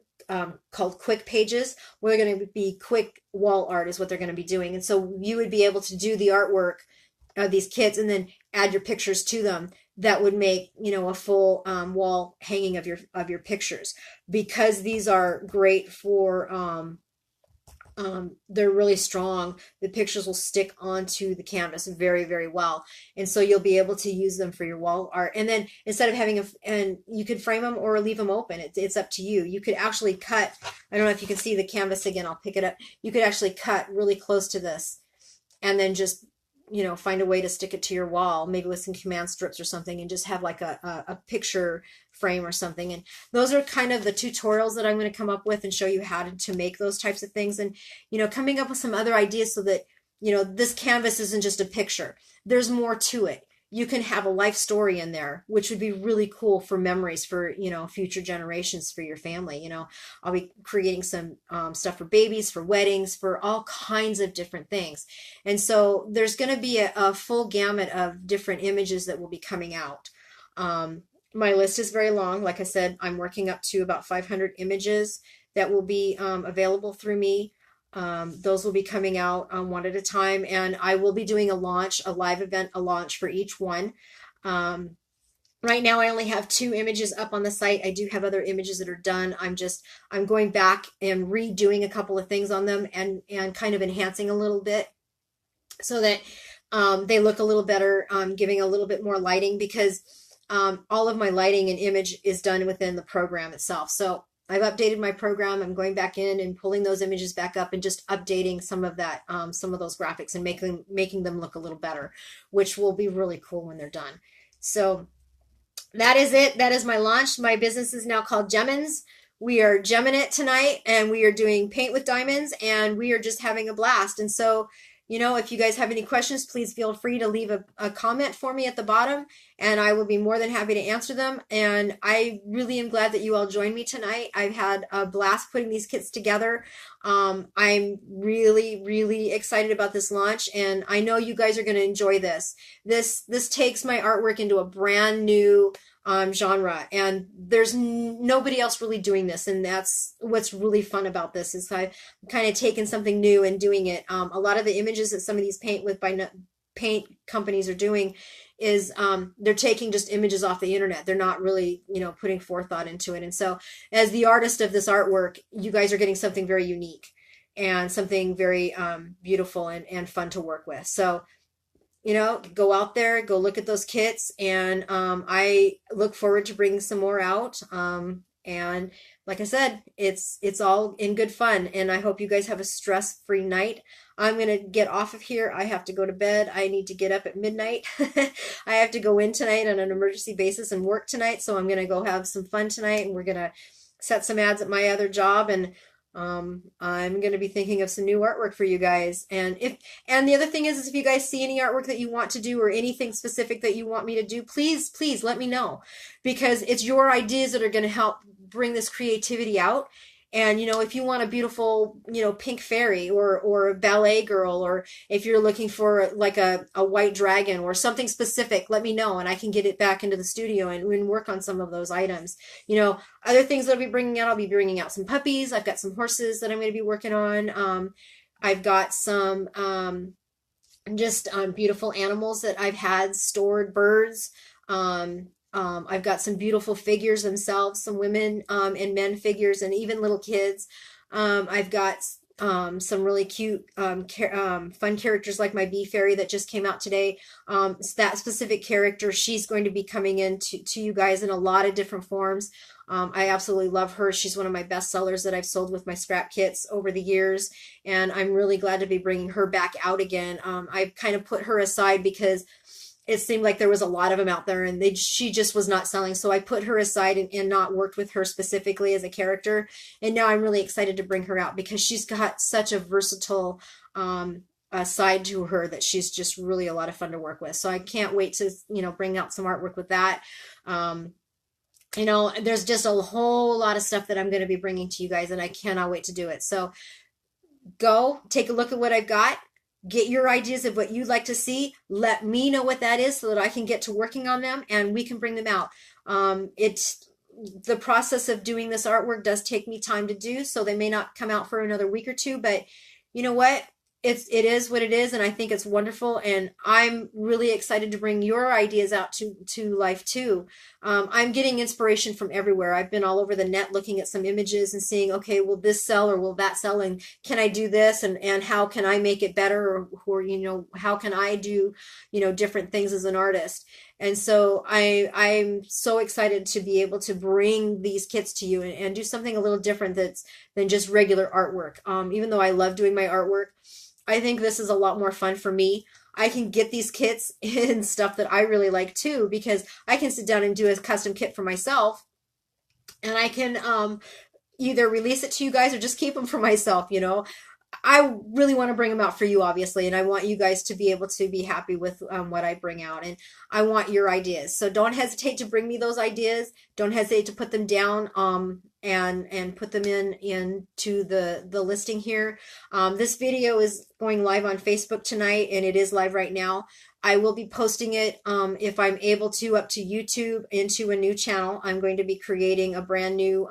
called quick pages. We're going to be quick wall art is what they're going to be doing, and so you would be able to do the artwork of these kits and then add your pictures to them. That would make a full wall hanging of your pictures, because these are great for they're really strong. The pictures will stick onto the canvas very, very well, and so you'll be able to use them for your wall art. And then instead of having and you could frame them or leave them open. It's up to you. You could actually cut. I don't know if you can see the canvas again. I'll pick it up. You could actually cut really close to this, and then just find a way to stick it to your wall, maybe with some command strips or something, and just have like a picture frame or something. And those are kind of the tutorials that I'm going to come up with and show you how to make those types of things. And, coming up with some other ideas so that, this canvas isn't just a picture. There's more to it. You can have a life story in there, which would be really cool for memories for, future generations, for your family. I'll be creating some stuff for babies, for weddings, for all kinds of different things. And so there's going to be a full gamut of different images that will be coming out. My list is very long. Like I said, I'm working up to about 500 images that will be available through me. Those will be coming out one at a time, and I will be doing a live event, a launch for each one. Right now I only have 2 images up on the site. I do have other images that are done. I'm going back and redoing a couple of things on them and kind of enhancing a little bit so that they look a little better, giving a little bit more lighting, because all of my lighting and image is done within the program itself. So I've updated my program. I'm going back in and pulling those images back up and just updating some of that, some of those graphics, and making them look a little better, which will be really cool when they're done. So that is it. That is my launch. My business is now called Jemminz. We are gemming it tonight, and we are doing paint with diamonds, and we are just having a blast. And so, if you guys have any questions, please feel free to leave a comment for me at the bottom, and I will be more than happy to answer them. And I really am glad that you all joined me tonight. I've had a blast putting these kits together. I'm really, really excited about this launch, and I know you guys are going to enjoy this. This takes my artwork into a brand new genre, and there's nobody else really doing this, and that's what's really fun about this, is I've kind of taken something new and doing it. A lot of the images that some of these paint companies are doing is they're taking just images off the internet. They're not really putting forethought into it. And so as the artist of this artwork, you guys are getting something very unique and something very beautiful and fun to work with. So go out there, go look at those kits, and I look forward to bringing some more out. And like I said, it's all in good fun, and I hope you guys have a stress-free night. I'm going to get off of here. I have to go to bed. I need to get up at midnight. I have to go in tonight on an emergency basis and work tonight, so I'm going to go have some fun tonight, and we're going to set some ads at my other job, and I'm going to be thinking of some new artwork for you guys. And the other thing is if you guys see any artwork that you want to do, or anything specific that you want me to do, please let me know, because it's your ideas that are going to help bring this creativity out. And, if you want a beautiful, pink fairy or a ballet girl, or if you're looking for like a white dragon or something specific, let me know and I can get it back into the studio and work on some of those items. Other things that I'll be bringing out, I'll be bringing out some puppies. I've got some horses that I'm going to be working on. I've got some just beautiful animals that I've had stored, birds. I've got some beautiful figures themselves, some women and men figures, and even little kids. I've got some really cute, fun characters like my bee fairy that just came out today. That specific character, she's going to be coming in to you guys in a lot of different forms. I absolutely love her. She's one of my best sellers that I've sold with my scrap kits over the years, and I'm really glad to be bringing her back out again. I kind of put her aside because it seemed like there was a lot of them out there and she just was not selling. So I put her aside and not worked with her specifically as a character. And now I'm really excited to bring her out because she's got such a versatile side to her that she's just really a lot of fun to work with. So I can't wait to, bring out some artwork with that. There's just a whole lot of stuff that I'm going to be bringing to you guys, and I cannot wait to do it. So go take a look at what I've got. Get your ideas of what you'd like to see. Let me know what that is so that I can get to working on them and we can bring them out. It's the process of doing this artwork does take me time to do, so they may not come out for another week or two, but you know what? It is what it is, and I think it's wonderful, and I'm really excited to bring your ideas out to life too. I'm getting inspiration from everywhere. I've been all over the net looking at some images and seeing, okay, will this sell or will that sell, and can I do this, and how can I make it better, or how can I do different things as an artist. And so I'm so excited to be able to bring these kits to you and do something a little different than just regular artwork. Even though I love doing my artwork, I think this is a lot more fun for me. I can get these kits in stuff that I really like too, because I can sit down and do a custom kit for myself, and I can either release it to you guys or just keep them for myself. I really want to bring them out for you, obviously, and I want you guys to be able to be happy with what I bring out, and I want your ideas. So don't hesitate to bring me those ideas. Don't hesitate to put them down and put them into the listing here. This video is going live on Facebook tonight, and it is live right now. I will be posting it, if I'm able to, up to YouTube into a new channel. I'm going to be creating a brand new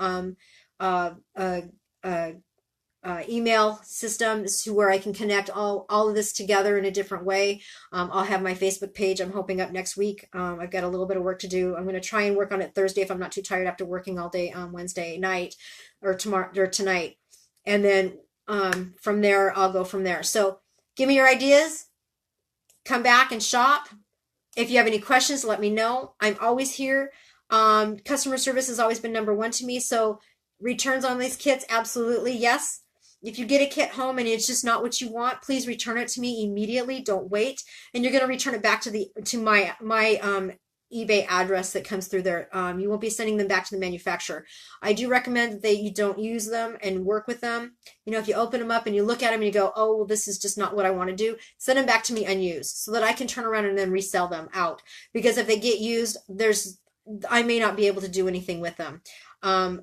email system to where I can connect all of this together in a different way. I'll have my Facebook page, I'm hoping, up next week. I've got a little bit of work to do. I'm going to try and work on it Thursday if I'm not too tired after working all day on Wednesday night or tomorrow or tonight. And then from there, I'll go from there. So give me your ideas. Come back and shop. If you have any questions, let me know. I'm always here. Customer service has always been number one to me. So returns on these kits, absolutely yes. If you get a kit home and it's just not what you want, please return it to me immediately. Don't wait. And you're going to return it back to my eBay address that comes through there. You won't be sending them back to the manufacturer. I do recommend that you don't use them and work with them. If you open them up and you look at them and you go, oh, well, this is just not what I want to do, send them back to me unused so that I can turn around and then resell them out. Because if they get used, I may not be able to do anything with them.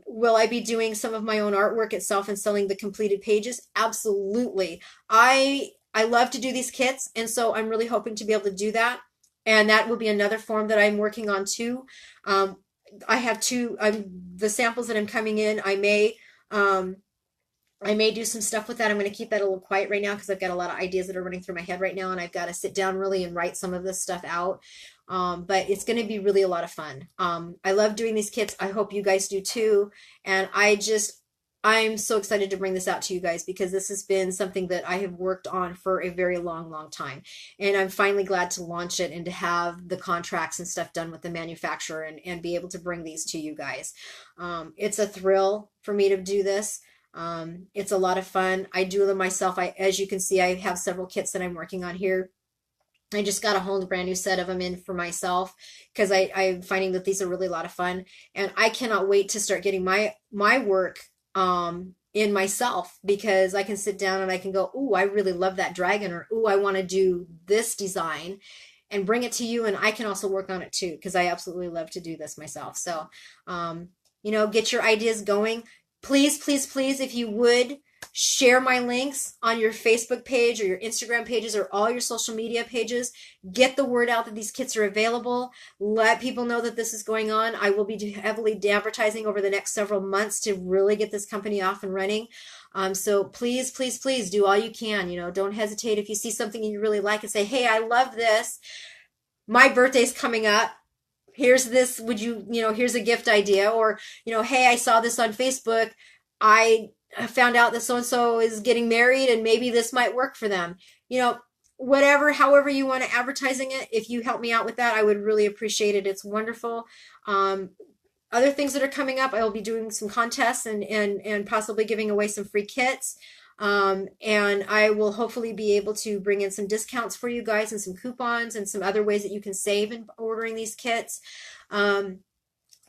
Will I be doing some of my own artwork itself and selling the completed pages? Absolutely. I love to do these kits, and so I'm really hoping to be able to do that. And that will be another form that I'm working on too. I have the samples that I'm coming in. I may do some stuff with that. I'm going to keep that a little quiet right now because I've got a lot of ideas that are running through my head right now, and I've got to sit down really and write some of this stuff out. But it's going to be really a lot of fun. I love doing these kits. I hope you guys do too. And I'm so excited to bring this out to you guys because this has been something that I have worked on for a very long, long time. And I'm finally glad to launch it and to have the contracts and stuff done with the manufacturer and be able to bring these to you guys. It's a thrill for me to do this. It's a lot of fun. I do them myself. As you can see, I have several kits that I'm working on here. I just got a whole brand new set of them in for myself because I'm finding that these are really a lot of fun, and I cannot wait to start getting my work in myself, because I can sit down and I can go, ooh, I really love that dragon, or ooh, I want to do this design, and bring it to you, and I can also work on it too because I absolutely love to do this myself. So get your ideas going. Please, please, please, if you would, share my links on your Facebook page or your Instagram pages or all your social media pages. Get the word out that these kits are available. Let people know that this is going on. I will be heavily advertising over the next several months to really get this company off and running. So please, please, please do all you can. Don't hesitate if you see something you really like and say, hey, I love this. My birthday's coming up. Here's this. Here's a gift idea. Or, hey, I saw this on Facebook. I found out that so and so is getting married and maybe this might work for them. Whatever, however you want to advertising it, if you help me out with that, I would really appreciate it. It's wonderful. Other things that are coming up, I will be doing some contests and possibly giving away some free kits. And I will hopefully be able to bring in some discounts for you guys and some coupons and some other ways that you can save in ordering these kits.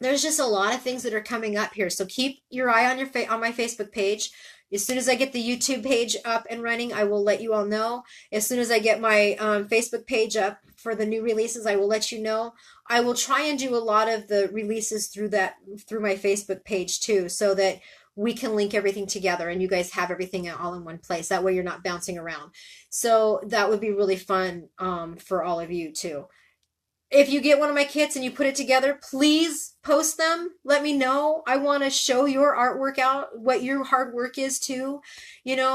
There's just a lot of things that are coming up here. So keep your eye on on my Facebook page. As soon as I get the YouTube page up and running, I will let you all know. As soon as I get my Facebook page up for the new releases, I will let you know. I will try and do a lot of the releases through my Facebook page too, so that we can link everything together and you guys have everything all in one place. That way you're not bouncing around. So that would be really fun for all of you too. If you get one of my kits and you put it together, please post them. Let me know. I want to show your artwork out, what your hard work is too. There's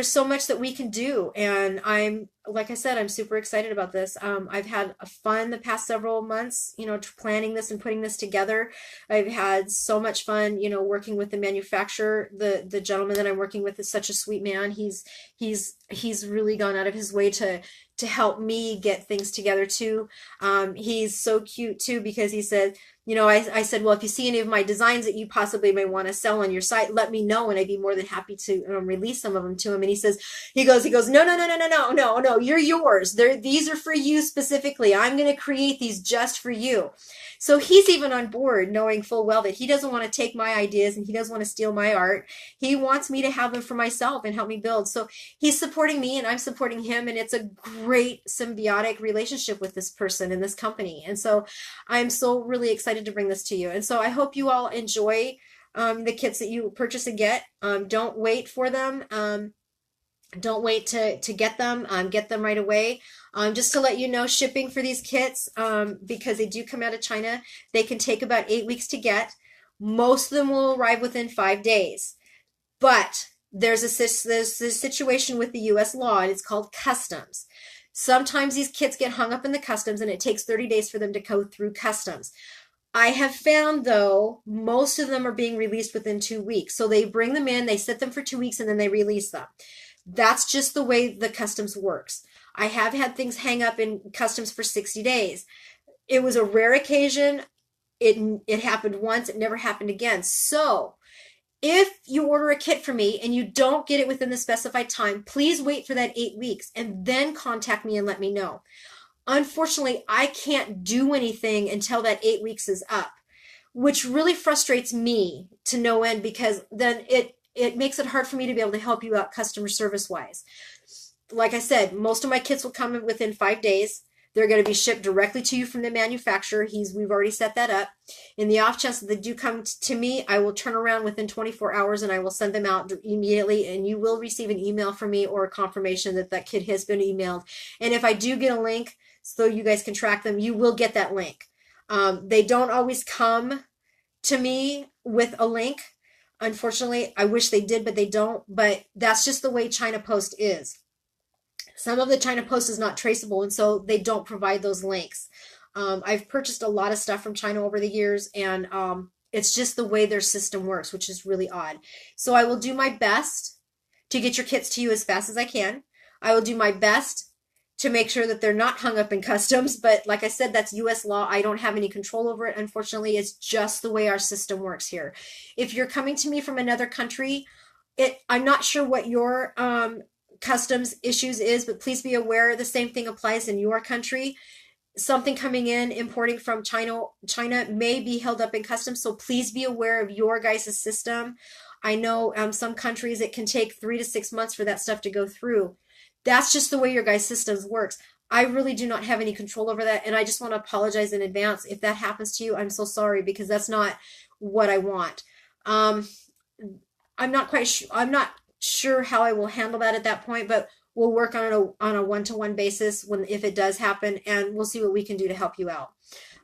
so much that we can do, and like I said, I'm super excited about this. I've had a fun the past several months, planning this and putting this together. I've had so much fun, working with the manufacturer. The gentleman that I'm working with is such a sweet man. He's really gone out of his way to help me get things together too. He's so cute too, because he said, I said, well, if you see any of my designs that you possibly may want to sell on your site, let me know, and I'd be more than happy to release some of them to him. And he goes, no, you're yours. These are for you specifically. I'm going to create these just for you. So he's even on board, knowing full well that he doesn't want to take my ideas and he doesn't want to steal my art. He wants me to have them for myself and help me build. So he's supporting me and I'm supporting him, and it's a great symbiotic relationship with this person and this company. And so I'm so really excited to bring this to you. And so I hope you all enjoy the kits that you purchase and get. Don't wait for them. Don't wait to get them. Get them right away. Just to let you know, shipping for these kits, because they do come out of China, they can take about 8 weeks to get. Most of them will arrive within 5 days. But there's a situation with the U.S. law, and it's called customs. Sometimes these kits get hung up in the customs, and it takes 30 days for them to go through customs. I have found, though, most of them are being released within 2 weeks. So they bring them in, they sit them for 2 weeks, and then they release them. That's just the way the customs works. I have had things hang up in customs for 60 days. It was a rare occasion. It happened once. It never happened again. So if you order a kit from me and you don't get it within the specified time, please wait for that 8 weeks and then contact me and let me know. Unfortunately, I can't do anything until that 8 weeks is up, which really frustrates me to no end, because then it makes it hard for me to be able to help you out customer service wise. Like I said, most of my kits will come in within 5 days. They're going to be shipped directly to you from the manufacturer. We've already set that up. In the off chance that they do come to me, I will turn around within 24 hours and I will send them out immediately, and you will receive an email from me or a confirmation that kit has been emailed. And if I do get a link so you guys can track them, you will get that link. They don't always come to me with a link. Unfortunately, I wish they did, but they don't. But that's just the way China Post is. Some of the China Post is not traceable, and so they don't provide those links. I've purchased a lot of stuff from China over the years, and it's just the way their system works, which is really odd. So I will do my best to get your kits to you as fast as I can. I will do my best to make sure that they're not hung up in customs, but like I said, that's U.S. law. I don't have any control over it. Unfortunately, it's just the way our system works here. If you're coming to me from another country, I'm not sure what your customs issues is, but please be aware the same thing applies in your country. Something coming in, importing from China may be held up in customs, so please be aware of your guys' system. I know some countries it can take 3 to 6 months for that stuff to go through. That's just the way your guys' systems works. I really do not have any control over that. And I just want to apologize in advance. If that happens to you, I'm so sorry because that's not what I want. Um, I'm not quite sure. I'm not sure how I will handle that at that point, but we'll work on a one-to-one basis when if it does happen, and we'll see what we can do to help you out.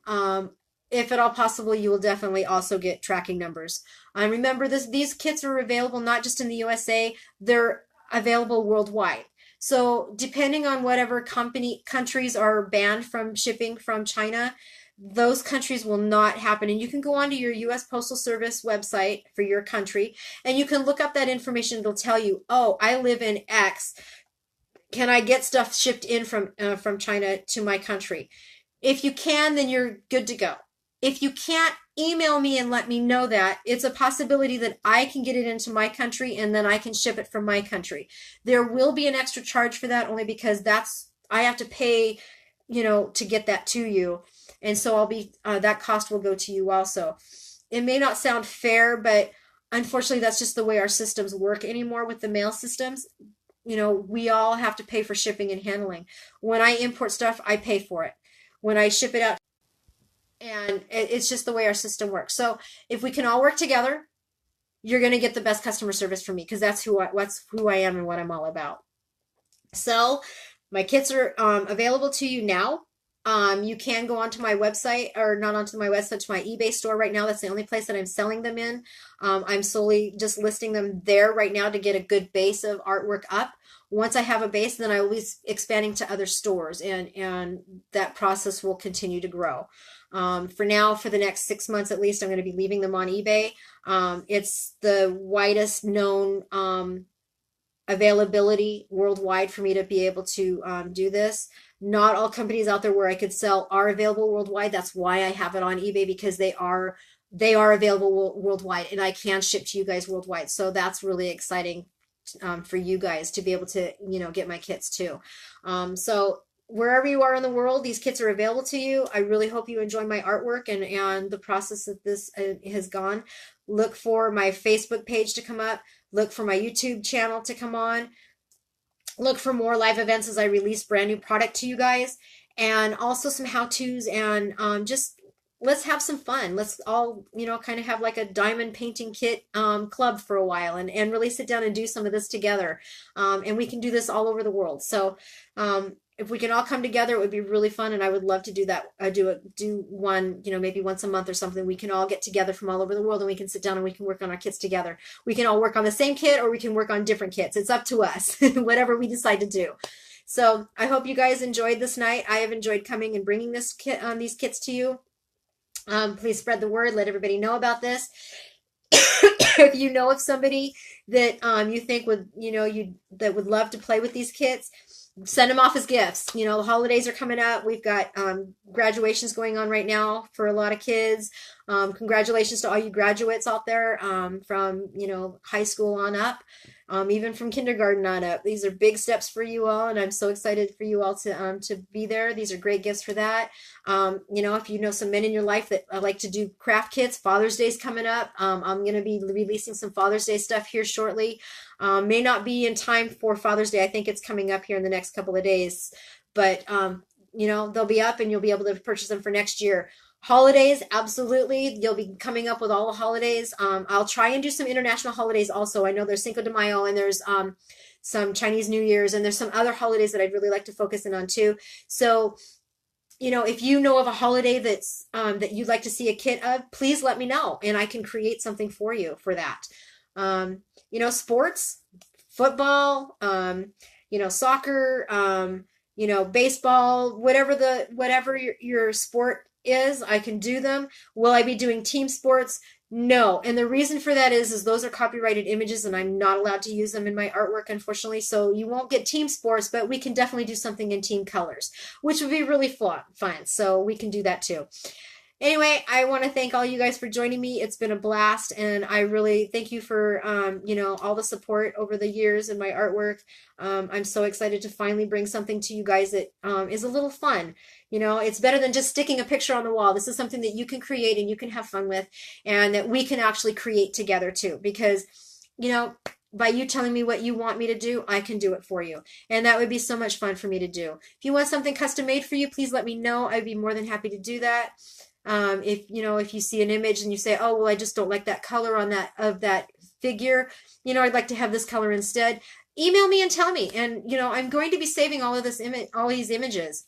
Um, if at all possible, you will definitely also get tracking numbers. Remember, these kits are available not just in the USA; they're available worldwide. So depending on whatever countries are banned from shipping from China, those countries will not happen. And you can go onto your U.S. Postal Service website for your country, and you can look up that information. It'll tell you, oh, I live in X. Can I get stuff shipped in from China to my country? If you can, then you're good to go. If you can't, email me and let me know that. It's a possibility that I can get it into my country and then I can ship it from my country. There will be an extra charge for that only because I have to pay, to get that to you. And so that cost will go to you also. It may not sound fair, but unfortunately that's just the way our systems work anymore with the mail systems. We all have to pay for shipping and handling. When I import stuff, I pay for it. When I ship it out, and it's just the way our system works. So if we can all work together, you're going to get the best customer service from me because that's who I am and what I'm all about. So my kits are available to you now. You can go onto my website, or not onto my website, to my eBay store right now. That's the only place that I'm selling them in. I'm solely just listing them there right now to get a good base of artwork up. Once I have a base, then I will be expanding to other stores, and that process will continue to grow. For now, for the next 6 months at least, I'm going to be leaving them on eBay. It's the widest known availability worldwide for me to be able to do this. Not all companies out there where I could sell are available worldwide. That's why I have it on eBay, because they are available worldwide, and I can ship to you guys worldwide. So that's really exciting for you guys to be able to get my kits too. So wherever you are in the world, these kits are available to you. I really hope you enjoy my artwork and the process that this has gone. Look for my Facebook page to come up. Look for my YouTube channel to come on. Look for more live events as I release brand new product to you guys, and also some how-tos, and just let's have some fun. Let's all, kind of have like a diamond painting kit club for a while, and really sit down and do some of this together. And we can do this all over the world. So if we can all come together, it would be really fun, and I would love to do that. Do one, maybe once a month or something. We can all get together from all over the world, and we can sit down and we can work on our kits together. We can all work on the same kit, or we can work on different kits. It's up to us, whatever we decide to do. So I hope you guys enjoyed this night. I have enjoyed coming and bringing these kits to you. Please spread the word. Let everybody know about this. If you know of somebody that you think would love to play with these kits, send them off as gifts. The holidays are coming up. We've got graduations going on right now for a lot of kids. Congratulations to all you graduates out there from high school on up, even from kindergarten on up. These are big steps for you all, and I'm so excited for you all to be there. These are great gifts for that. If you know some men in your life that like to do craft kits, Father's Day's coming up. I'm going to be releasing some Father's Day stuff here shortly. May not be in time for Father's Day. I think it's coming up here in the next couple of days, but they'll be up and you'll be able to purchase them for next year. Holidays, absolutely. You'll be coming up with all the holidays. I'll try and do some international holidays also. I know there's Cinco de Mayo, and there's some Chinese New Year's, and there's some other holidays that I'd really like to focus in on too. So, if you know of a holiday that's that you'd like to see a kit of, please let me know, and I can create something for you for that. Sports, football, soccer, baseball, whatever your sport is, I can do them. Will I be doing team sports? No. And the reason for that is those are copyrighted images, and I'm not allowed to use them in my artwork, unfortunately. So you won't get team sports, but we can definitely do something in team colors, which would be really fun. So we can do that too. Anyway, I want to thank all you guys for joining me. It's been a blast, and I really thank you for, all the support over the years in my artwork. I'm so excited to finally bring something to you guys that is a little fun. It's better than just sticking a picture on the wall. This is something that you can create and you can have fun with, and that we can actually create together too, because, by you telling me what you want me to do, I can do it for you. And that would be so much fun for me to do. If you want something custom made for you, please let me know. I'd be more than happy to do that. If you know, if you see an image and you say, oh, well, I just don't like that color on that of that figure, you know, I'd like to have this color instead. Email me and tell me. And you know, I'm going to be saving all of this image, all these images.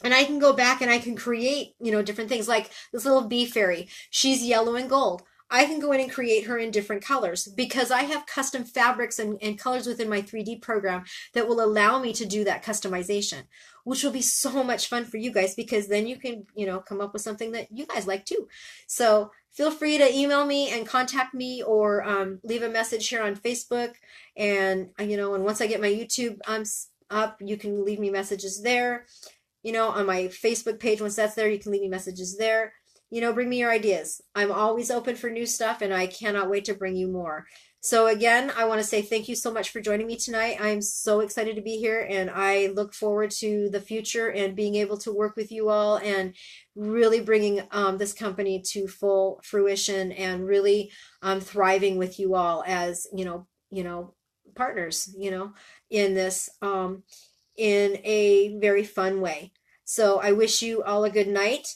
And I can go back and I can create, you know, different things like this little bee fairy. She's yellow and gold. I can go in and create her in different colors because I have custom fabrics and colors within my 3D program that will allow me to do that customization, which will be so much fun for you guys because then you can, you know, come up with something that you guys like too. So feel free to email me and contact me or leave a message here on Facebook. And, you know, and once I get my YouTube up, you can leave me messages there. You know, on my Facebook page, once that's there, you can leave me messages there. You know, bring me your ideas. I'm always open for new stuff and I cannot wait to bring you more. So again, I want to say thank you so much for joining me tonight. I'm so excited to be here and I look forward to the future and being able to work with you all and really bringing this company to full fruition and really thriving with you all as, you know, partners, you know, in this in a very fun way. So I wish you all a good night.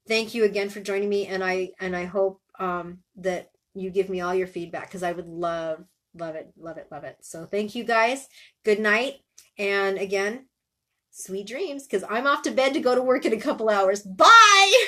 Thank you again for joining me, and I hope that you give me all your feedback because I would love it, love it, love it. So thank you guys. Good night, and again, sweet dreams because I'm off to bed to go to work in a couple hours. Bye.